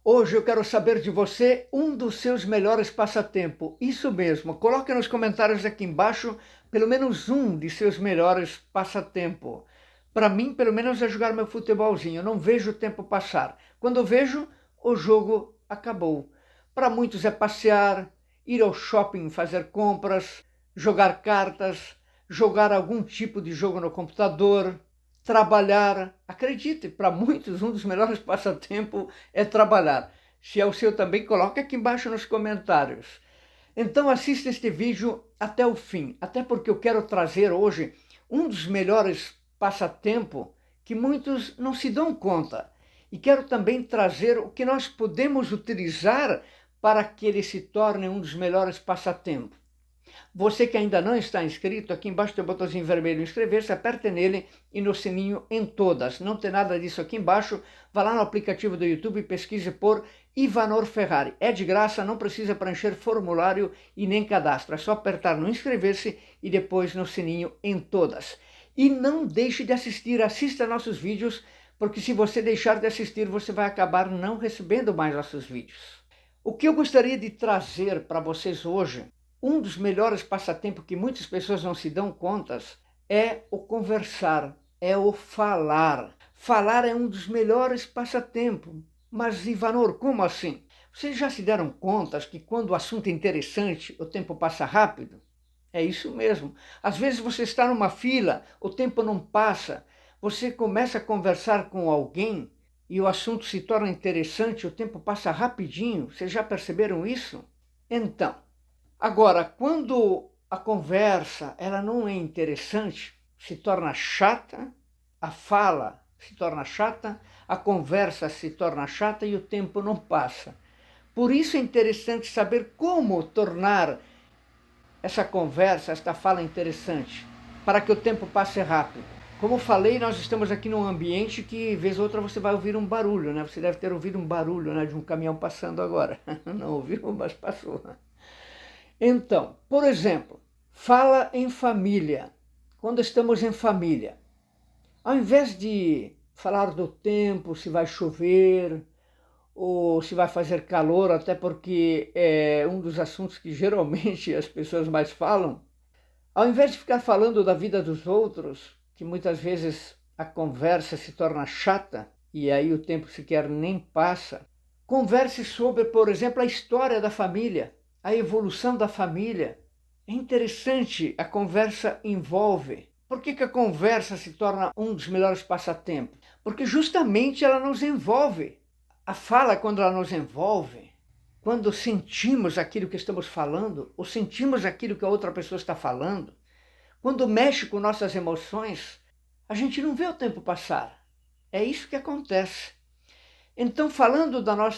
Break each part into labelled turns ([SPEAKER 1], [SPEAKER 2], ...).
[SPEAKER 1] Hoje eu quero saber de você um dos seus melhores passatempos. Isso mesmo, coloque nos comentários aqui embaixo pelo menos um de seus melhores passatempos. Para mim, pelo menos, é jogar meu futebolzinho. Eu não vejo o tempo passar. Quando eu vejo, o jogo acabou. Para muitos é passear, ir ao shopping fazer compras, jogar cartas, jogar algum tipo de jogo no computador, trabalhar. Acredite, para muitos um dos melhores passatempos é trabalhar. Se é o seu também, coloque aqui embaixo nos comentários. Então assista este vídeo até o fim, até porque eu quero trazer hoje um dos melhores passatempos que muitos não se dão conta. E quero também trazer o que nós podemos utilizar para que ele se torne um dos melhores passatempos. Você que ainda não está inscrito, aqui embaixo tem o botãozinho vermelho inscrever-se, aperte nele e no sininho em todas. Não tem nada disso aqui embaixo, vá lá no aplicativo do YouTube e pesquise por Ivanor Ferrari. É de graça, não precisa preencher formulário e nem cadastro. É só apertar no inscrever-se e depois no sininho em todas. E não deixe de assistir, assista nossos vídeos, porque se você deixar de assistir, você vai acabar não recebendo mais nossos vídeos. O que eu gostaria de trazer para vocês hoje, um dos melhores passatempos que muitas pessoas não se dão contas, é o conversar, é o falar. Falar é um dos melhores passatempos. Mas, Ivanor, como assim? Vocês já se deram contas que quando o assunto é interessante, o tempo passa rápido? É isso mesmo. Às vezes você está numa fila, o tempo não passa. Você começa a conversar com alguém e o assunto se torna interessante, o tempo passa rapidinho. Vocês já perceberam isso? Então, agora, quando a conversa ela não é interessante, se torna chata, a fala se torna chata, a conversa se torna chata e o tempo não passa. Por isso é interessante saber como tornar essa conversa, esta fala interessante, para que o tempo passe rápido. Como falei, nós estamos aqui num ambiente que, vez ou outra, você vai ouvir um barulho, né? Você deve ter ouvido um barulho, né, de um caminhão passando agora. Não ouviu, mas passou. Então, por exemplo, fala em família. Quando estamos em família, ao invés de falar do tempo, se vai chover ou se vai fazer calor, até porque é um dos assuntos que geralmente as pessoas mais falam, ao invés de ficar falando da vida dos outros, que muitas vezes a conversa se torna chata e aí o tempo sequer nem passa, converse sobre, por exemplo, a história da família, a evolução da família. É interessante, a conversa envolve. Por que a conversa se torna um dos melhores passatempos? Porque justamente ela nos envolve. A fala, quando ela nos envolve, quando sentimos aquilo que estamos falando, ou sentimos aquilo que a outra pessoa está falando, quando mexe com nossas emoções, a gente não vê o tempo passar. É isso que acontece. Então, falando da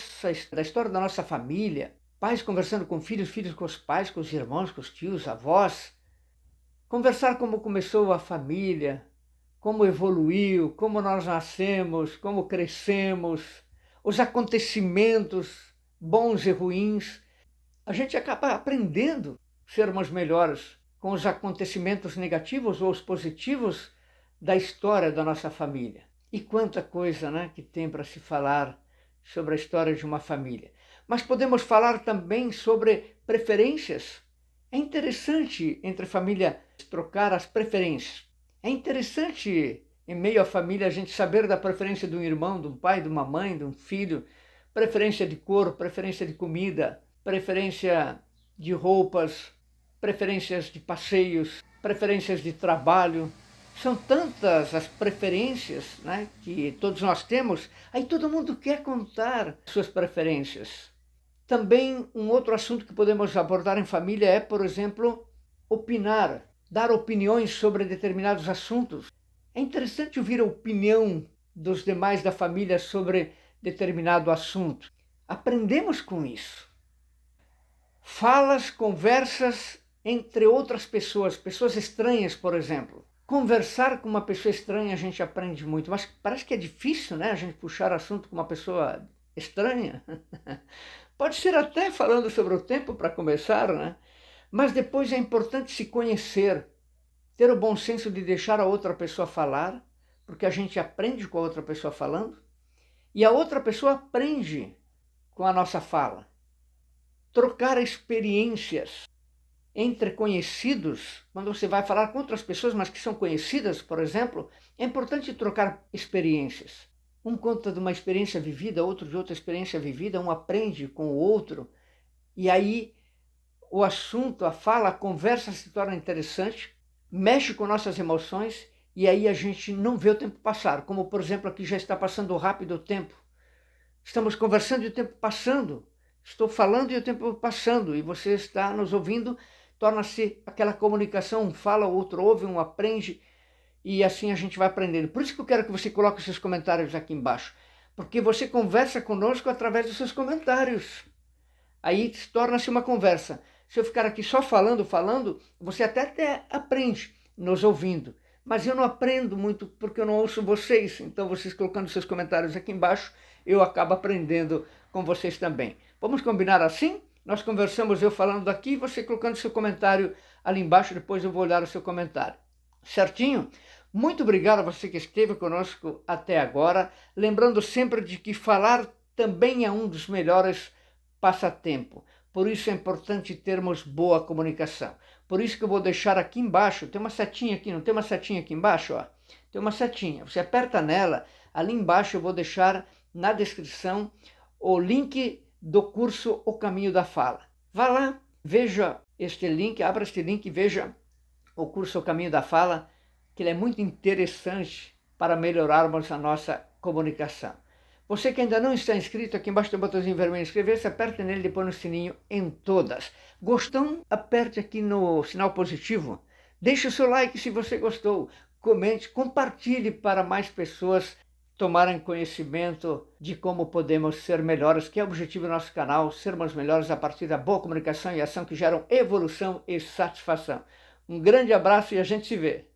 [SPEAKER 1] história da nossa família, pais conversando com filhos, filhos com os pais, com os irmãos, com os tios, avós, conversar como começou a família, como evoluiu, como nós nascemos, como crescemos, os acontecimentos bons e ruins. A gente acaba aprendendo a sermos melhores com os acontecimentos negativos ou os positivos da história da nossa família. E quanta coisa, né, que tem para se falar sobre a história de uma família. Mas podemos falar também sobre preferências. É interessante entre família trocar as preferências. É interessante, em meio à família, a gente saber da preferência de um irmão, de um pai, de uma mãe, de um filho, preferência de cor, preferência de comida, preferência de roupas, preferências de passeios, preferências de trabalho. São tantas as preferências, né, que todos nós temos, aí todo mundo quer contar suas preferências. Também um outro assunto que podemos abordar em família é, por exemplo, opinar, dar opiniões sobre determinados assuntos. É interessante ouvir a opinião dos demais da família sobre determinado assunto. Aprendemos com isso. Falas, conversas entre outras pessoas, pessoas estranhas, por exemplo. Conversar com uma pessoa estranha a gente aprende muito, mas parece que é difícil, né? A gente puxar assunto com uma pessoa estranha. Pode ser até falando sobre o tempo para começar, né? Mas depois é importante se conhecer, ter o bom senso de deixar a outra pessoa falar, porque a gente aprende com a outra pessoa falando, e a outra pessoa aprende com a nossa fala. Trocar experiências entre conhecidos, quando você vai falar com outras pessoas, mas que são conhecidas, por exemplo, é importante trocar experiências. Um conta de uma experiência vivida, outro de outra experiência vivida, um aprende com o outro, e aí o assunto, a fala, a conversa se torna interessante, mexe com nossas emoções, e aí a gente não vê o tempo passar, como por exemplo aqui já está passando rápido o tempo. Estamos conversando e o tempo passando. Estou falando e o tempo passando, e você está nos ouvindo, torna-se aquela comunicação, um fala, o outro ouve, um aprende, e assim a gente vai aprendendo. Por isso que eu quero que você coloque seus comentários aqui embaixo, porque você conversa conosco através dos seus comentários. Aí torna-se uma conversa. Se eu ficar aqui só falando, você até aprende nos ouvindo, mas eu não aprendo muito porque eu não ouço vocês, então vocês colocando seus comentários aqui embaixo, eu acabo aprendendo com vocês também. Vamos combinar assim? Nós conversamos, eu falando daqui, você colocando seu comentário ali embaixo, depois eu vou olhar o seu comentário. Certinho? Muito obrigado a você que esteve conosco até agora. Lembrando sempre de que falar também é um dos melhores passatempos. Por isso é importante termos boa comunicação. Por isso que eu vou deixar aqui embaixo, tem uma setinha aqui, não tem uma setinha aqui embaixo? Ó? Tem uma setinha, você aperta nela, ali embaixo eu vou deixar na descrição o link do curso O Caminho da Fala. Vá lá, veja este link, abra este link e veja o curso O Caminho da Fala, que ele é muito interessante para melhorarmos a nossa comunicação. Você que ainda não está inscrito, aqui embaixo tem um botãozinho vermelho inscrever-se, aperte nele e põe no sininho em todas. Gostou? Aperte aqui no sinal positivo. Deixe o seu like se você gostou. Comente, compartilhe para mais pessoas tomarem conhecimento de como podemos ser melhores, que é o objetivo do nosso canal, sermos melhores a partir da boa comunicação e ação que geram evolução e satisfação. Um grande abraço e a gente se vê.